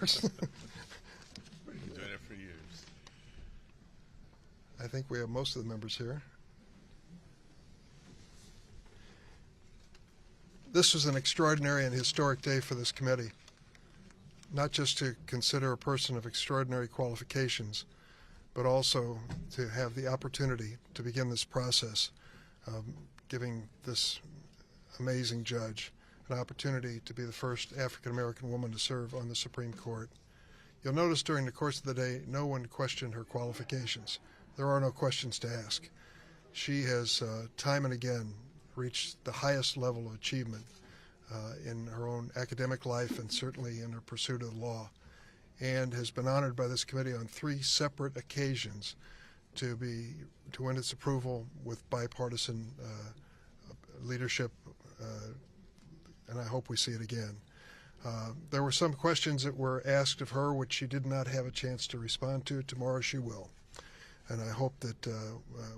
We've been doing it for years. I think we have most of the members here. This was an extraordinary and historic day for this committee, not just to consider a person of extraordinary qualifications, but also to have the opportunity to begin this process, giving this amazing judge an opportunity to be the first African-American woman to serve on the Supreme Court. You'll notice during the course of the day, no one questioned her qualifications. There are no questions to ask. She has time and again reached the highest level of achievement in her own academic life and certainly in her pursuit of the law, and has been honored by this committee on 3 separate occasions to win its approval with bipartisan leadership, and I hope we see it again. There were some questions that were asked of her which she did not have a chance to respond to. Tomorrow she will. And I hope that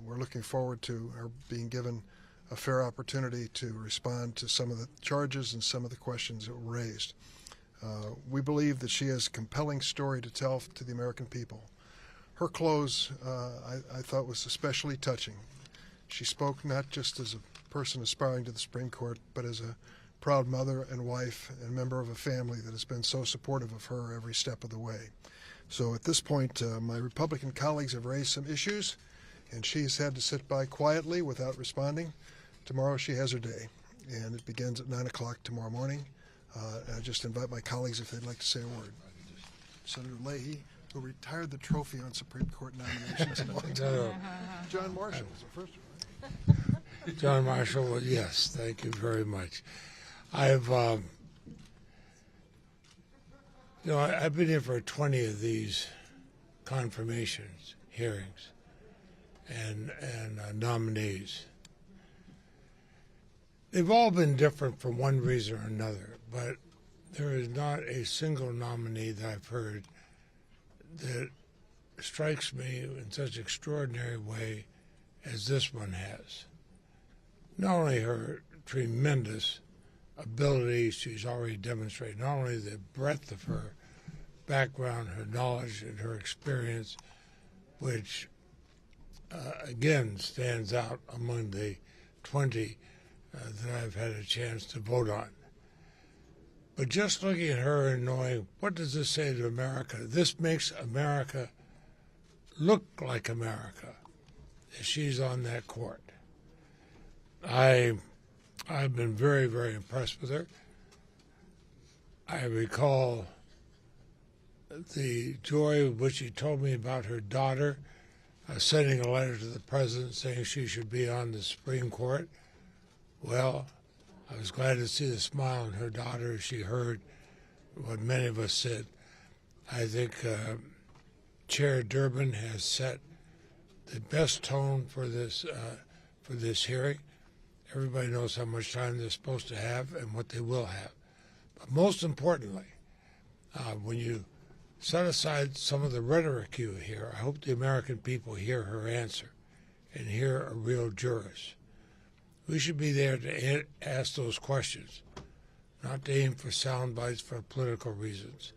we're looking forward to her being given a fair opportunity to respond to some of the charges and some of the questions that were raised. We believe that she has a compelling story to tell to the American people. Her close, I thought, was especially touching. She spoke not just as a person aspiring to the Supreme Court, but as a proud mother and wife and member of a family that has been so supportive of her every step of the way. So at this point, my Republican colleagues have raised some issues, and she's had to sit by quietly without responding. Tomorrow she has her day, and it begins at 9 o'clock tomorrow morning. I just invite my colleagues if they'd like to say a word. Senator Leahy, who retired the trophy on Supreme Court nominations a long time ago. John Marshall was the first one, right? John Marshall, well, yes, thank you very much. I've been here for 20 of these confirmations, hearings, and nominees. They've all been different for one reason or another, but there is not a single nominee that I've heard that strikes me in such an extraordinary way as this one has. Not only her tremendous ability she's already demonstrated, not only the breadth of her background, her knowledge, and her experience, which again stands out among the 20 that I've had a chance to vote on. But just looking at her and knowing, what does this say to America? This makes America look like America if she's on that court. I've been very, very impressed with her. I recall the joy with which she told me about her daughter sending a letter to the president saying she should be on the Supreme Court. Well, I was glad to see the smile on her daughter as she heard what many of us said. I think Chair Durbin has set the best tone for this hearing. Everybody knows how much time they're supposed to have and what they will have. But most importantly, when you set aside some of the rhetoric you hear, I hope the American people hear her answer and hear a real jurist. We should be there to ask those questions, not to aim for sound bites for political reasons,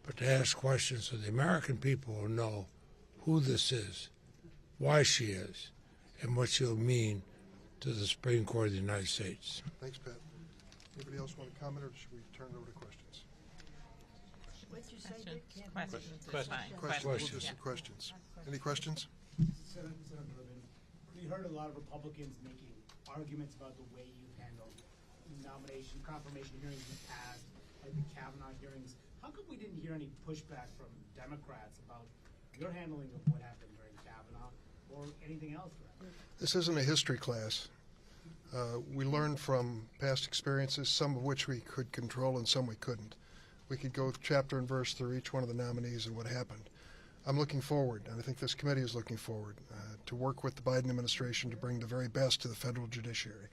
but to ask questions so the American people will know who this is, why she is, and what she'll mean to the Supreme Court of the United States. Thanks, Pat. Anybody else want to comment, or should we turn it over to questions? What'd you say, Dick? Questions. We'll do some questions. Any questions? Senator Durbin, we heard a lot of Republicans making arguments about the way you handled nomination, confirmation hearings in the past, like the Kavanaugh hearings. How come we didn't hear any pushback from Democrats about your handling of what happened during Kavanaugh or anything else? This isn't a history class. We learned from past experiences, some of which we could control and some we couldn't. We could go chapter and verse through each one of the nominees and what happened. I'm looking forward, and I think this committee is looking forward, to work with the Biden administration to bring the very best to the federal judiciary.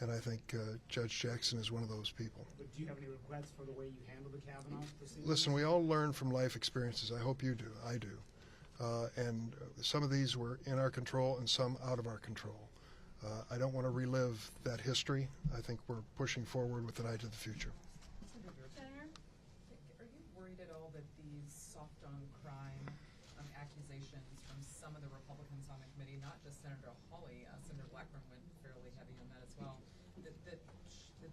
And I think Judge Jackson is one of those people. But do you have any regrets for the way you handled the Kavanaugh proceedings? Listen, we all learn from life experiences. I hope you do. I do. And some of these were in our control and some out of our control. I don't want to relive that history. I think we're pushing forward with an eye to the future. Senator, are you worried at all that with these soft on crime accusations from some of the Republicans on the committee, not just Senator Hawley, Senator Blackburn went fairly heavy on that as well, that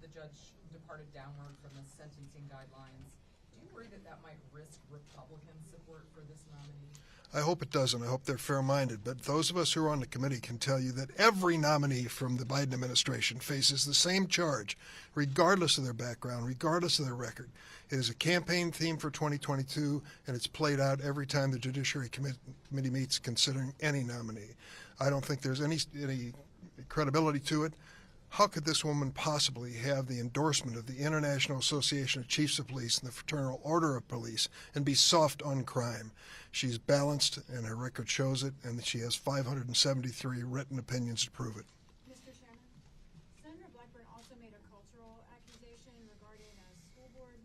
the judge departed downward from the sentencing guidelines. Do you worry that that might risk Republican support for this nominee? I hope it doesn't. I hope they're fair-minded. But those of us who are on the committee can tell you that every nominee from the Biden administration faces the same charge, regardless of their background, regardless of their record. It is a campaign theme for 2022, and it's played out every time the Judiciary Committee meets considering any nominee. I don't think there's any credibility to it. How could this woman possibly have the endorsement of the International Association of Chiefs of Police and the Fraternal Order of Police and be soft on crime? She's balanced, and her record shows it, and she has 573 written opinions to prove it. Mr. Chairman, Senator Blackburn also made a cultural accusation regarding a school board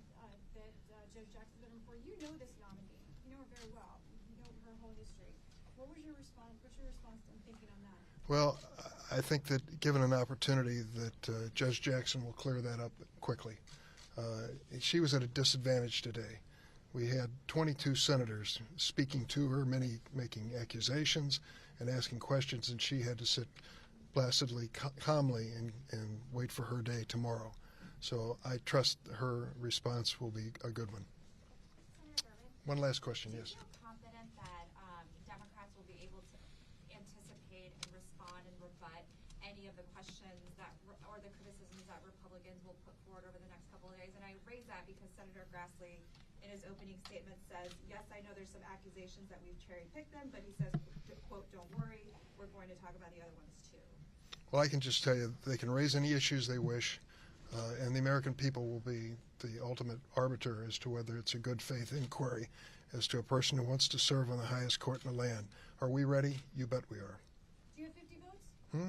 that Judge Jackson did him for. You know this nominee. You know her very well. You know her whole history. What was your response? What's your response and thinking on that? Well, I think that given an opportunity that Judge Jackson will clear that up quickly. She was at a disadvantage today. We had 22 senators speaking to her, many making accusations and asking questions, and she had to sit placidly, calmly, and wait for her day tomorrow. So I trust her response will be a good one. One last question, yes. Do you feel confident that Democrats will be able to anticipate and respond and rebut any of the questions that or the criticisms that Republicans will put forward over the next couple of days? And I raise that because Senator Grassley, in his opening statement, says, yes, I know there's some accusations that we've cherry-picked them, but he says, quote, don't worry, we're going to talk about the other ones too. Well, I can just tell you they can raise any issues they wish, and the American people will be the ultimate arbiter as to whether it's a good faith inquiry as to a person who wants to serve on the highest court in the land. Are we ready? You bet we are. Do you have 50 votes? Hmm? Do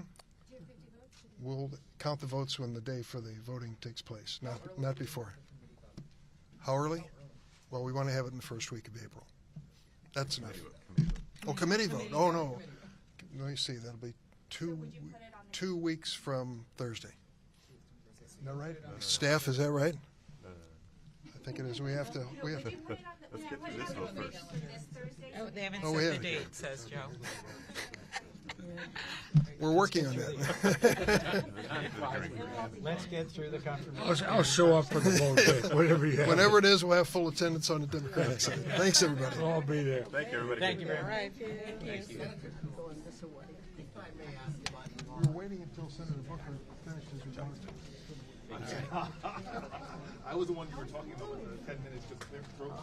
you have 50 votes? We'll count the votes when the day for the voting takes place, not before. How early? Well, we want to have it in the first week of April. That's enough. Oh, committee vote. Oh, no. Let me see. That'll be Would you put it on the 2 weeks from Thursday. Is that right? Staff, is that right? I think it is. We have to. Would you put it on the, Let's get put through it this on one the first. agenda for this Thursday? Oh, they haven't Oh, we set have. the date, says Joe. We're working on that. Let's get through the confirmation. I'll show up for the vote day, whatever you have. Whenever it is, we'll have full attendance on the Democratic side. Thanks, everybody. We'll all be there. Thank you, everybody. Thank you very All much. right, thank you. We're waiting until Senator Booker finishes his remarks. I was the one you were talking about with the 10 minutes because they're broke.